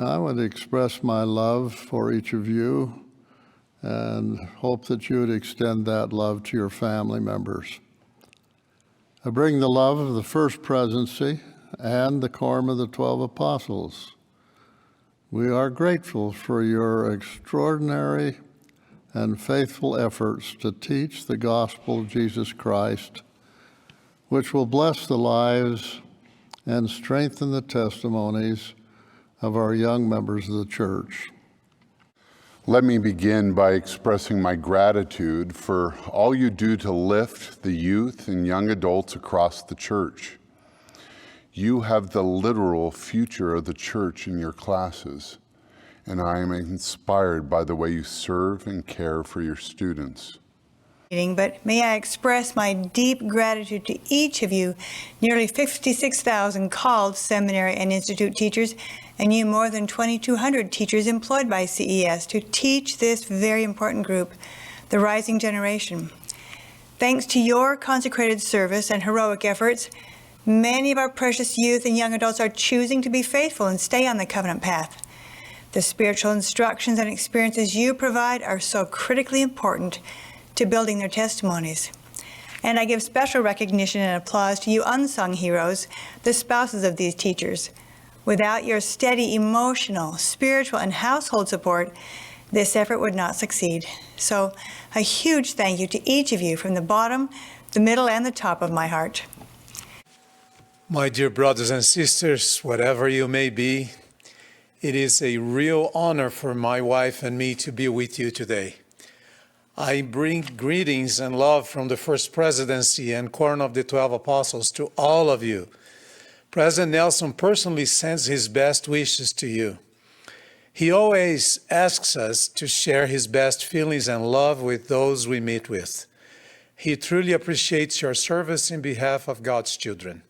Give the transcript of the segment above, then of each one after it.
I want to express my love for each of you and hope that you would extend that love to your family members. I bring the love of the First Presidency and the Quorum of the 12 Apostles. We are grateful for your extraordinary and faithful efforts to teach the gospel of Jesus Christ, which will bless the lives and strengthen the testimonies of our young members of the church. Let me begin by expressing my gratitude for all you do to lift the youth and young adults across the church. You have the literal future of the church in your classes, and I am inspired by the way you serve and care for your students. But may I express my deep gratitude to each of you, nearly 56,000 called seminary and institute teachers, and you more than 2,200 teachers employed by CES to teach this very important group, the rising generation. Thanks to your consecrated service and heroic efforts, many of our precious youth and young adults are choosing to be faithful and stay on the covenant path. The spiritual instructions and experiences you provide are so critically important to building their testimonies. And I give special recognition and applause to you unsung heroes, the spouses of these teachers. Without your steady emotional, spiritual, and household support, this effort would not succeed. So a huge thank you to each of you from the bottom, the middle, and the top of my heart. My dear brothers and sisters, whatever you may be, it is a real honor for my wife and me to be with you today. I bring greetings and love from the First Presidency and Quorum of the 12 Apostles to all of you. President Nelson personally sends his best wishes to you. He always asks us to share his best feelings and love with those we meet with. He truly appreciates your service in behalf of God's children.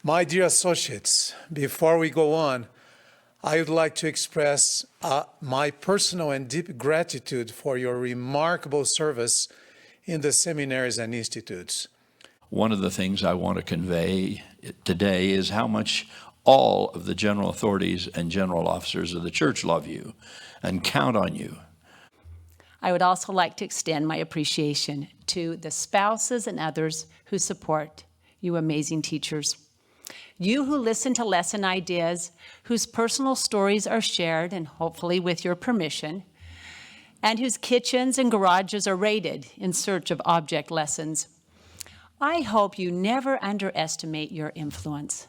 My dear associates, before we go on, I would like to express my personal and deep gratitude for your remarkable service in the seminaries and institutes. One of the things I want to convey today is how much all of the general authorities and general officers of the church love you and count on you. I would also like to extend my appreciation to the spouses and others who support you amazing teachers. You who listen to lesson ideas, whose personal stories are shared, and hopefully with your permission, and whose kitchens and garages are raided in search of object lessons. I hope you never underestimate your influence.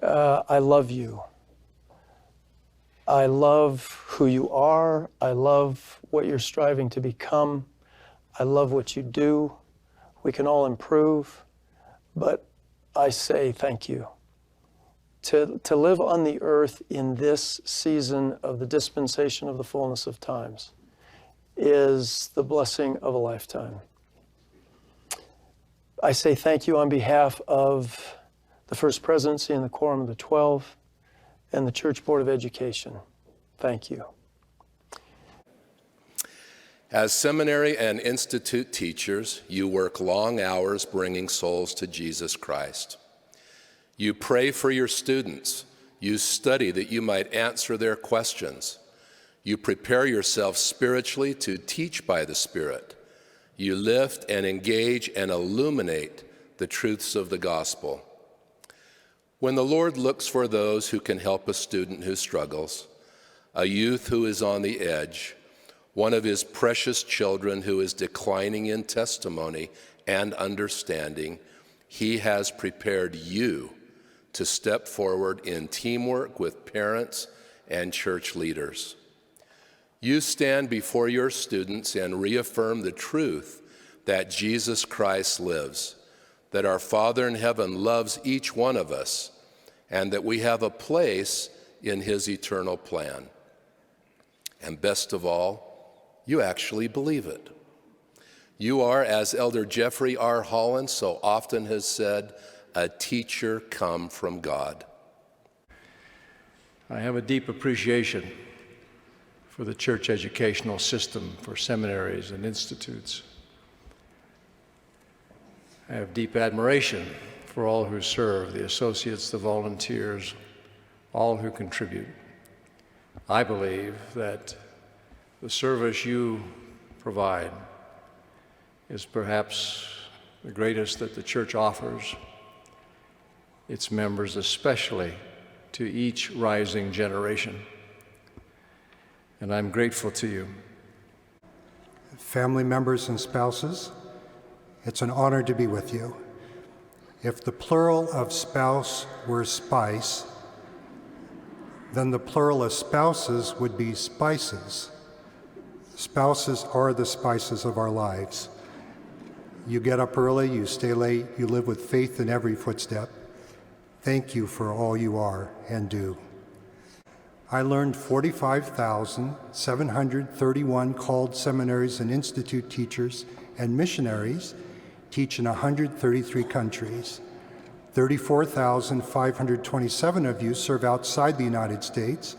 I love you. I love who you are. I love what you're striving to become. I love what you do. We can all improve, but I say thank you. To live on the earth in this season of the dispensation of the fullness of times is the blessing of a lifetime. I say thank you on behalf of the First Presidency and the Quorum of the 12 and the Church Board of Education. Thank you. As seminary and institute teachers, you work long hours bringing souls to Jesus Christ. You pray for your students. You study that you might answer their questions. You prepare yourself spiritually to teach by the Spirit. You lift and engage and illuminate the truths of the gospel. When the Lord looks for those who can help a student who struggles, a youth who is on the edge, one of his precious children who is declining in testimony and understanding, he has prepared you to step forward in teamwork with parents and church leaders. You stand before your students and reaffirm the truth that Jesus Christ lives, that our Father in heaven loves each one of us, and that we have a place in his eternal plan. And best of all, you actually believe it. You are, as Elder Jeffrey R. Holland so often has said, a teacher come from God. I have a deep appreciation for the church educational system, for seminaries and institutes. I have deep admiration for all who serve, the associates, the volunteers, all who contribute. I believe that the service you provide is perhaps the greatest that the church offers its members, especially to each rising generation. And I'm grateful to you. Family members and spouses, it's an honor to be with you. If the plural of spouse were spice, then the plural of spouses would be spices. Spouses are the spices of our lives. You get up early, you stay late, you live with faith in every footstep. Thank you for all you are and do. I learned 45,731 called seminaries and institute teachers and missionaries teach in 133 countries. 34,527 of you serve outside the United States.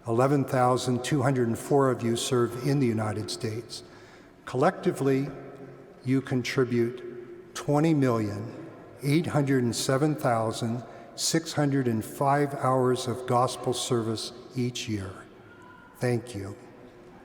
11,204 of you serve in the United States. Collectively, you contribute 20,807,605 hours of gospel service each year. Thank you.